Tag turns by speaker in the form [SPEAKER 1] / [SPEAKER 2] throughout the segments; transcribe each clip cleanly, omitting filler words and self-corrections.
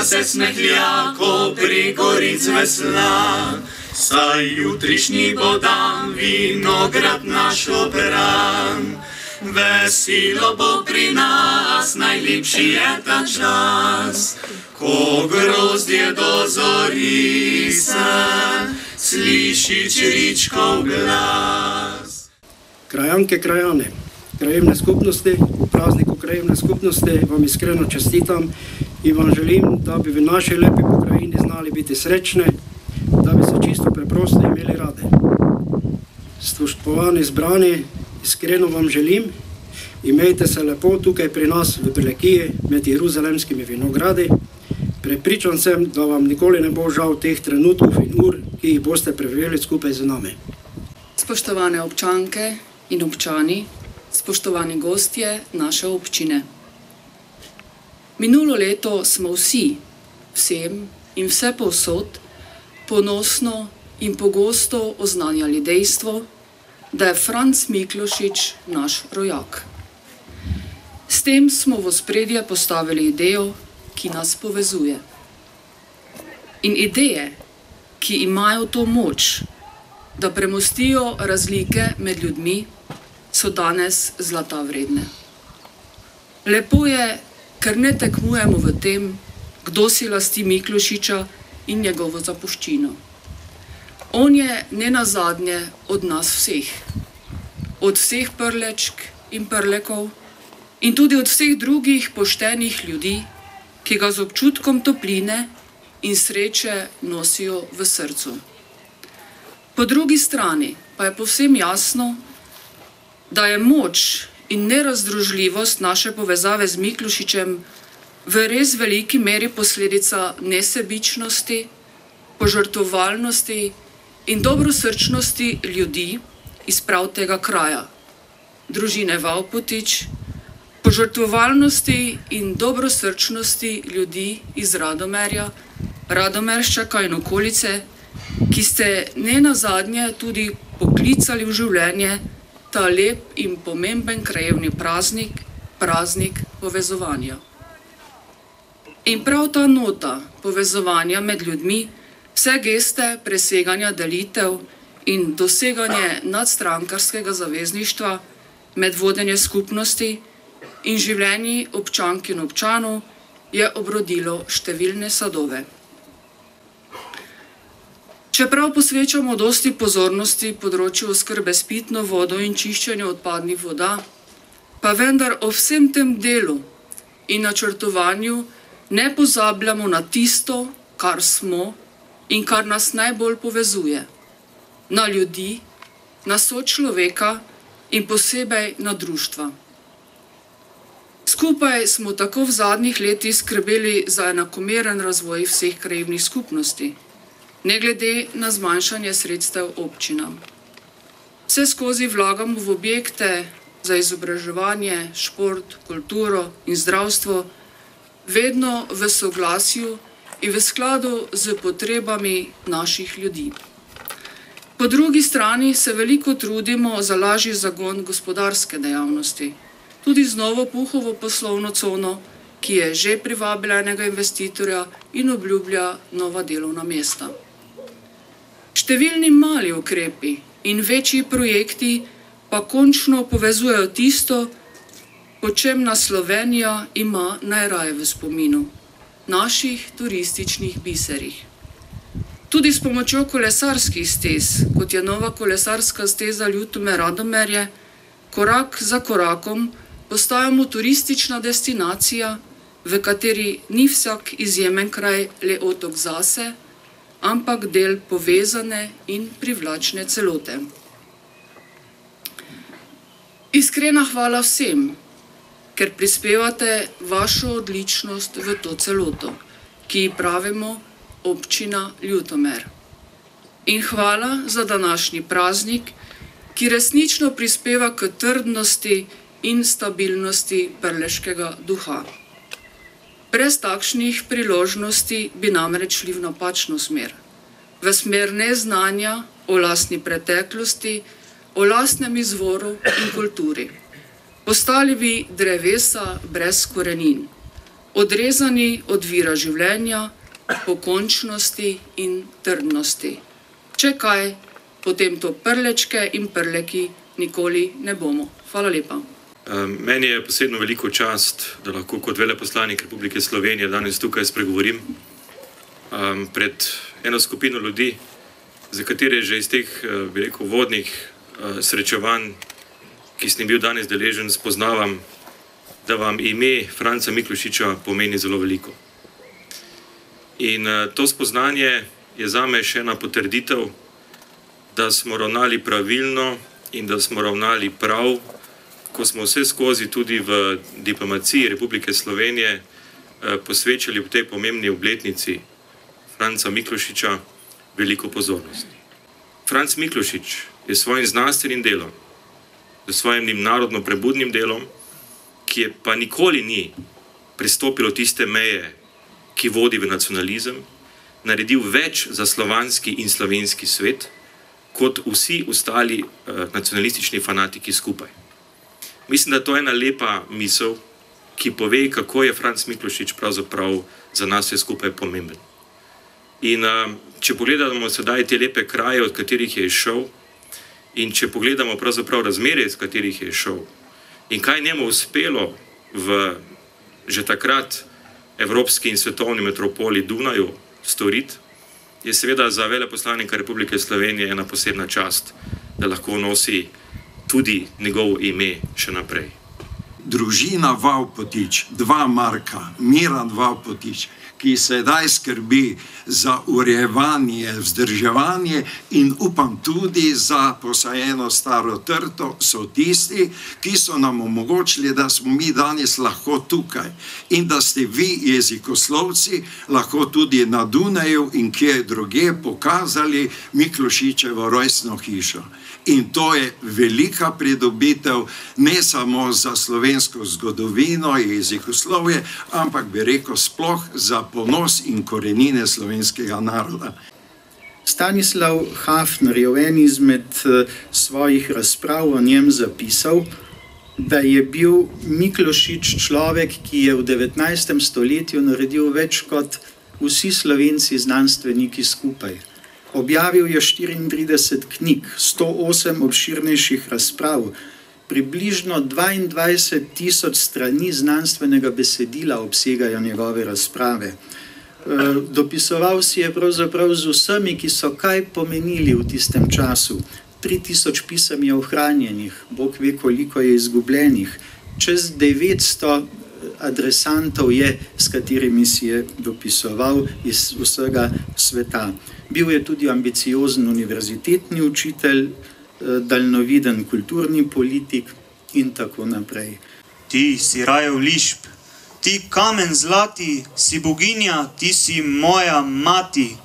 [SPEAKER 1] da se smehljako prigoric vesla, saj jutrišnji bo dan, vinograd naš obran. Veselo bo pri nas, najlepši je ta čas, ko grozdje dozori se, sliši čiričkov glas.
[SPEAKER 2] Krajanke, krajane, krajevne skupnosti, v prazniku krajevne skupnosti vam iskreno čestitam in vam želim, da bi v naši lepi pokrajini znali biti srečni, da bi se čisto preprosto imeli rade. Spoštovani zbrani, iskreno vam želim, imejte se lepo tukaj pri nas v Prlekiji med jeruzalemskimi vinogradi. Prepričan sem, da vam nikoli ne bo žal teh trenutkov in ur, ki jih boste preživeli skupaj z nami.
[SPEAKER 3] Spoštovane občanke in občani, spoštovani gostje naše občine. Minulo leto smo vsi, vsem in vse povsod, ponosno in pogosto oznanjali dejstvo, da je Franc Miklošič naš rojak. S tem smo v ospredje postavili idejo, ki nas povezuje. In ideje, ki imajo to moč, da premostijo razlike med ljudmi, so danes zlata vredne. Lepo je, ker ne tekmujemo v tem, kdo si lasti Miklošiča in njegovo zapuščino. On je nenazadnje od nas vseh, od vseh Prlečk in Prlekov in tudi od vseh drugih poštenih ljudi, ki ga z občutkom topline in sreče nosijo v srcu. Po drugi strani pa je povsem jasno, da je moč in nerazdružljivost naše povezave z Miklošičem v res veliki meri posledica nesebičnosti, požrtvovalnosti in dobrosrčnosti ljudi iz prav tega kraja, družine Vavpotič, požrtvovalnosti in dobrosrčnosti ljudi iz Radomerja, Radomerščaka in okolice, ki ste nenazadnje tudi poklicali v življenje ta lep in pomemben krajevni praznik, praznik povezovanja. In prav ta nota povezovanja med ljudmi, vse geste preseganja delitev in doseganje nadstrankarskega zavezništva med vodenje skupnosti in življenji občank in občanov je obrodilo številne sadove. Čeprav posvečamo dosti pozornosti področju oskrbe s pitno vodo in čiščenju odpadnih voda, pa vendar o vsem tem delu in načrtovanju ne pozabljamo na tisto, kar smo in kar nas najbolj povezuje, na ljudi, na sočloveka in posebej na društva. Skupaj smo tako v zadnjih letih skrbeli za enakomeren razvoj vseh krajevnih skupnosti, ne glede na zmanjšanje sredstev občinam. Vse skozi vlagamo v objekte za izobraževanje, šport, kulturo in zdravstvo, vedno v soglasju in v skladu z potrebami naših ljudi. Po drugi strani se veliko trudimo za lažji zagon gospodarske dejavnosti, tudi z novo Puhovo poslovno cono, ki je že privabila enega investitorja in obljublja nova delovna mesta. Številni mali ukrepi in večji projekti pa končno povezujejo tisto, po čem nas Slovenija ima najraje v spominu, naših turističnih biserih. Tudi s pomočjo kolesarskih stez, kot je nova kolesarska steza Ljutomer-Radomerje, korak za korakom postajamo turistična destinacija, v kateri ni vsak izjemen kraj le otok zase, ampak del povezane in privlačne celote. Iskrena hvala vsem, ker prispevate vašo odličnost v to celoto, ki ji pravimo občina Ljutomer. In hvala za današnji praznik, ki resnično prispeva k trdnosti in stabilnosti prleškega duha. Brez takšnih priložnosti bi namreč šli v napačno smer, v smer neznanja o lastni preteklosti, o lastnem izvoru in kulturi. Postali bi drevesa brez korenin, odrezani od vira življenja, pokončnosti in trdnosti. Če kaj, potem to prlečke in prleki nikoli ne bomo. Hvala lepa.
[SPEAKER 4] Meni je posebno veliko čast, da lahko kot veleposlanik Republike Slovenije danes tukaj spregovorim pred eno skupino ljudi, za katere že iz teh, bi rekel, vodnih srečevanj, ki sem bil danes deležen, spoznavam, da vam ime Franca Miklošiča pomeni zelo veliko. In to spoznanje je zame še ena potrditev, da smo ravnali pravilno in da smo ravnali prav, ko smo vse skozi tudi v diplomaciji Republike Slovenije posvečali v tej pomembni obletnici Franca Miklošiča veliko pozornosti. Franc Miklošič je svojim znanstvenim delom, s svojim narodno-prebudnim delom, ki je pa nikoli ni prestopilo tiste meje, ki vodi v nacionalizem, naredil več za slovanski in slovenski svet, kot vsi ostali nacionalistični fanatiki skupaj. Mislim, da to je ena lepa misel, ki pove, kako je Franc Miklošič pravzaprav za nas vse skupaj pomemben. In če pogledamo sedaj te lepe kraje, od katerih je izšel, in če pogledamo pravzaprav razmerje, iz katerih je izšel, in kaj njemu uspelo v že takrat evropski in svetovni metropoli Dunaju storiti, je seveda za veleposlanika Republike Slovenije ena posebna čast, da lahko nosi tudi njegovo ime še naprej.
[SPEAKER 5] Družina Vavpotič, 2 Marka, Miran Vavpotič, ki sedaj skrbi za urejevanje, vzdrževanje in upam tudi za posajeno staro trto, so tisti, ki so nam omogočili, da smo mi danes lahko tukaj in da ste vi, jezikoslovci, lahko tudi na Dunaju in kje druge pokazali Miklošičevo rojstno hišo. In to je velika pridobitev ne samo za slovensko zgodovino in jezikoslovje, ampak bi rekel sploh za ponos in korenine slovenskega naroda.
[SPEAKER 2] Stanislav Hafner je v eni izmed svojih razprav o njem zapisal, da je bil Miklošič človek, ki je v 19. stoletju naredil več kot vsi Slovenci znanstveniki skupaj. Objavil je 34 knjig, 108 obširnejših razprav, približno 22.000 strani znanstvenega besedila obsegajo njegove razprave. Dopisoval si je pravzaprav z vsemi, ki so kaj pomenili v tistem času. 3000 pisem je ohranjenih, Bog ve, koliko je izgubljenih. Čez 900 adresantov je, s katerimi si je dopisoval iz vsega sveta. Bil je tudi ambiciozen univerzitetni učitelj, daljnoviden kulturni politik in tako naprej.
[SPEAKER 6] Ti si rajev lišp, ti kamen zlati, si boginja, ti si moja mati.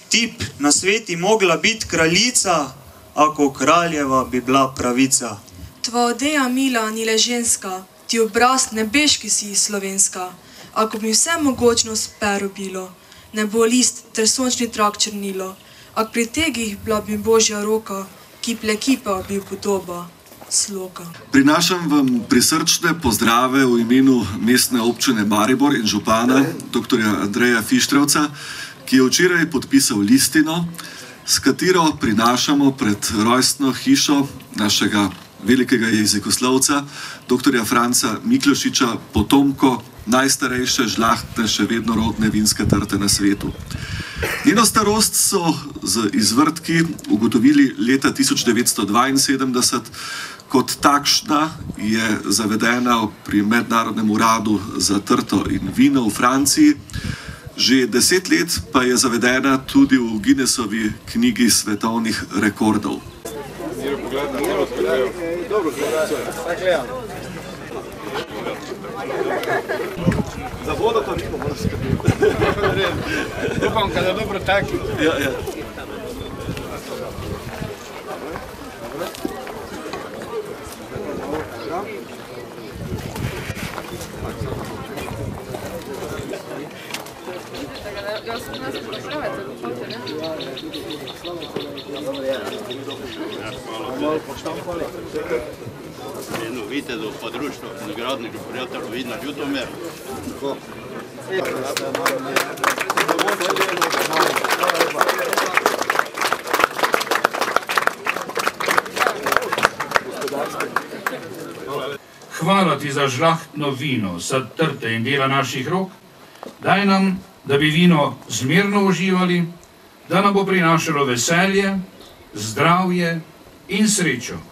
[SPEAKER 6] Tip na sveti mogla biti kraljica, ako kraljeva bi bila pravica.
[SPEAKER 7] Tvoja odeja mila ni le ženska, ti obraz nebeški si slovenska. Ako bi vse mogočno spero bilo, ne bo list ter sončni trak črnilo, ak pri tegih bila bi Božja roka, ki plekipa bi podoba sloka.
[SPEAKER 8] Prinašam vam prisrčne pozdrave v imenu mestne občine Maribor in župana dr. Andreja Fištrevca, ki je včeraj podpisal listino, s katero prinašamo pred rojstno hišo našega velikega jezikoslovca, dr. Franca Miklošiča, potomko najstarejše žlahtne, še vedno rodne vinske trte na svetu. Njeno starost so z izvrtki ugotovili leta 1972, kot takšna je zavedena pri Mednarodnem uradu za trto in vino v Franciji, že 10 let pa je zavedena tudi v Guinnessovi knjigi svetovnih rekordov.
[SPEAKER 9] Za vodo to niko mora skrbiti. Upam, kada dobro taki. Ja.
[SPEAKER 10] Jedno vitezu područno nagradniku prijatelju Vidna Ljutomer.
[SPEAKER 11] Hvala ti za žlahtno vino, za trte in dela naših rok. Daj nam, da bi vino zmerno uživali, da nam bo prinašalo veselje, zdravje in srečo.